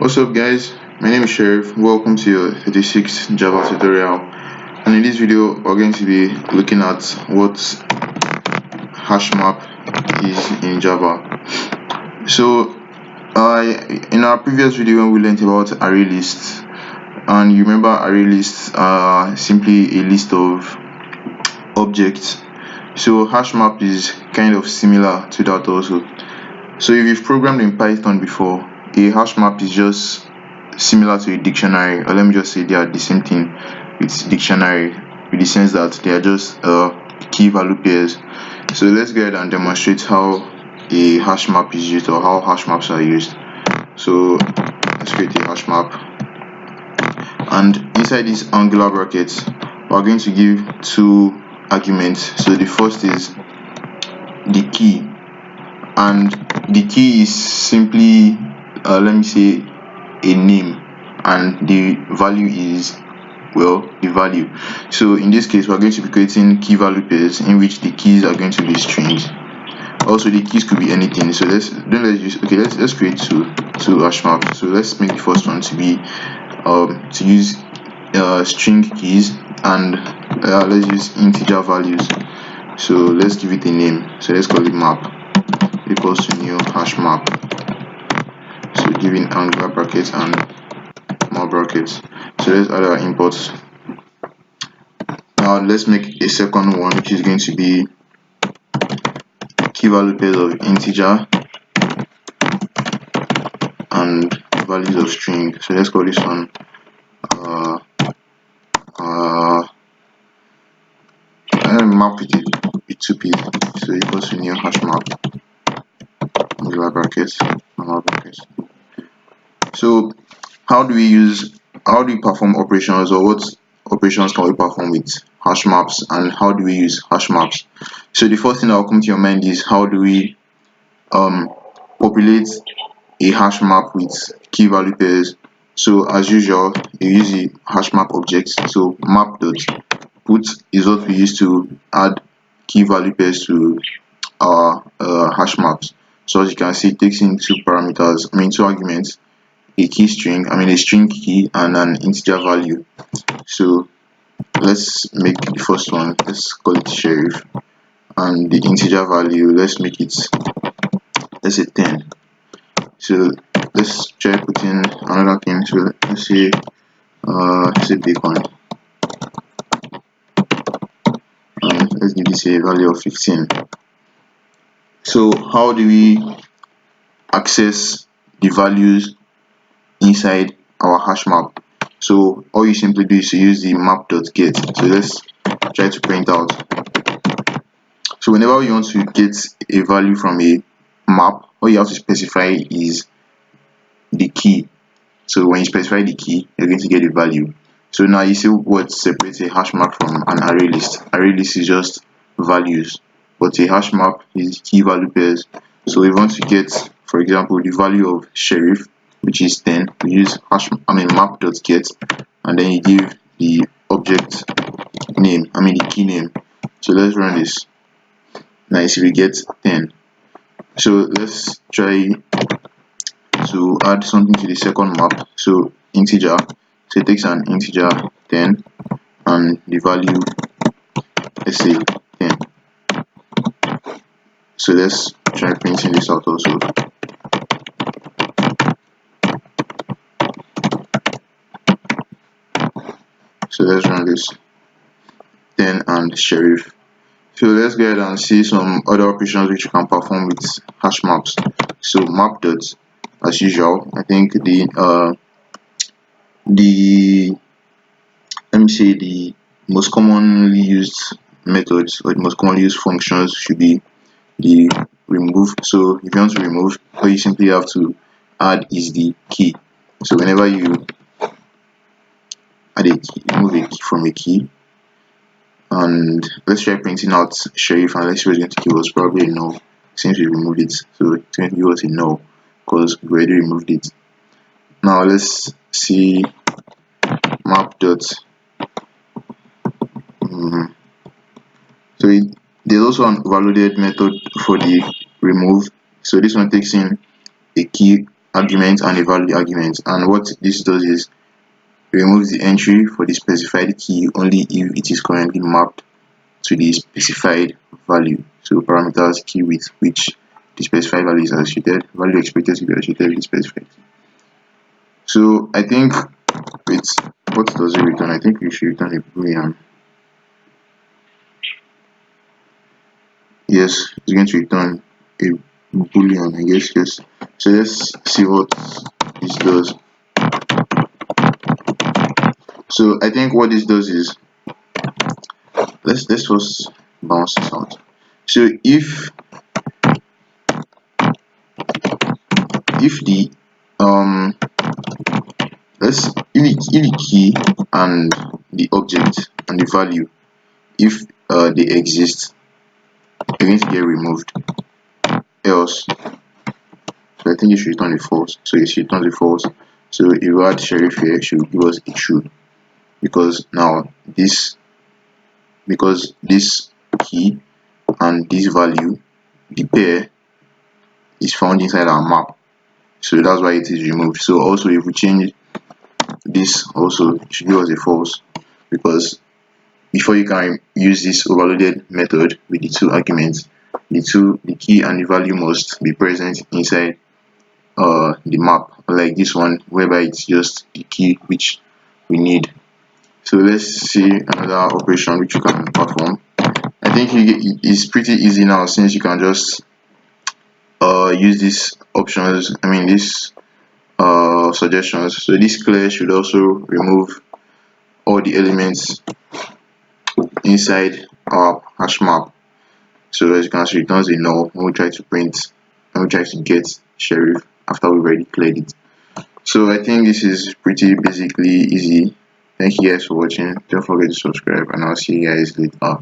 What's up guys, my name is Sheriff. Welcome to your 36th Java tutorial, and in this video we're going to be looking at what HashMap is in Java. So in our previous video when we learned about array lists, and you remember array lists are simply a list of objects. So HashMap is kind of similar to that also. So if you've programmed in Python before, a hash map is just similar to a dictionary, or let me just say they are the same thing with dictionary, with the sense that they are just key value pairs. So let's go ahead and demonstrate how a hash map is used, or how hash maps are used. So let's create a hash map, and inside these angular brackets we're going to give two arguments. So the first is the key, and the key is simply let me say a name, and the value is, well, the value. So in this case we're going to be creating key value pairs in which the keys are going to be strings. Also the keys could be anything. So let's create two hash maps. So let's make the first one to be to use string keys, and let's use integer values. So let's give it a name. So let's call it map equals to new hash map. So giving angular brackets and more brackets. So let's add our imports. Now let's make a second one, which is going to be key value pairs of integer and values of string. So let's call this one map with two p's. So equals to new hash map, angular brackets, normal brackets. So how do we perform operations, or what operations can we perform with hash maps, and how do we use hash maps? So the first thing that will come to your mind is, how do we populate a hash map with key value pairs? So as usual, you use the hash map object. So map dot put is what we use to add key value pairs to our hash maps. So as you can see, it takes in two parameters, two arguments, a key string, a string key, and an integer value. So let's make the first one, let's call it Sheriff, and the integer value, let's say 10. So let's try putting another thing. So let's say bacon, and let's give this a value of 15. So how do we access the values inside our hash map? So all you simply do is to use the map.get. So let's try to print out. So whenever you want to get a value from a map, all you have to specify is the key. So when you specify the key, you're going to get the value. So now you see what separates a hash map from an array list. Array list is just values, but a hash map is key value pairs. So we want to get, for example, the value of Sheriff, which is 10. We use map.get, and then you give the object name, the key name. So let's run this. Now you see we get 10. So let's try to add something to the second map. So integer, so it takes an integer 10 and the value, let's say 10. So let's try printing this out also. So let's run this, 10 and Sheriff. So let's go ahead and see some other operations which you can perform with hash maps. So map dot, as usual, I think the most commonly used methods, or the most commonly used functions, should be the remove. So if you want to remove, all you simply have to add is the key. So whenever you add a key, remove a key from a key, and let's try printing out Sheriff, and let's see what's going to give us. Probably a no, since we removed it. So it's going to give us a no because we already removed it. Now let's see map dot. So there's also an overloaded method for the remove. So this one takes in a key argument and a value argument, and what this does is removes the entry for the specified key only if it is currently mapped to the specified value. So parameters key with which the specified value is associated, value expected to be associated with the specified key. So I think it's what does it return? I think we should return a boolean. Yes, it's going to return a boolean, I guess. Yes. So let's see what this does. So I think what this does is let's first bounce this out. So if the if the key and the object and the value, if they exist, they're going to get removed. Else, so I think it should return a false. So it should return a false. So if we add sheriff here, it should give us a true, because now this key and this value, the pair, is found inside our map. So that's why it is removed. So also if we change this, also it should give us a false, because before you can use this overloaded method with the two arguments, the key and the value must be present inside the map, like this one whereby it's just the key which we need. So let's see another operation which you can perform. I think it's pretty easy now, since you can just use these options, I mean these suggestions. So this clear should also remove all the elements inside our hash map. So as you can see, it returns a null when we try to print, when we try to get sheriff after we've already cleared it. So I think this is pretty basically easy. Thank you guys for watching. Don't forget to subscribe, and I'll see you guys later.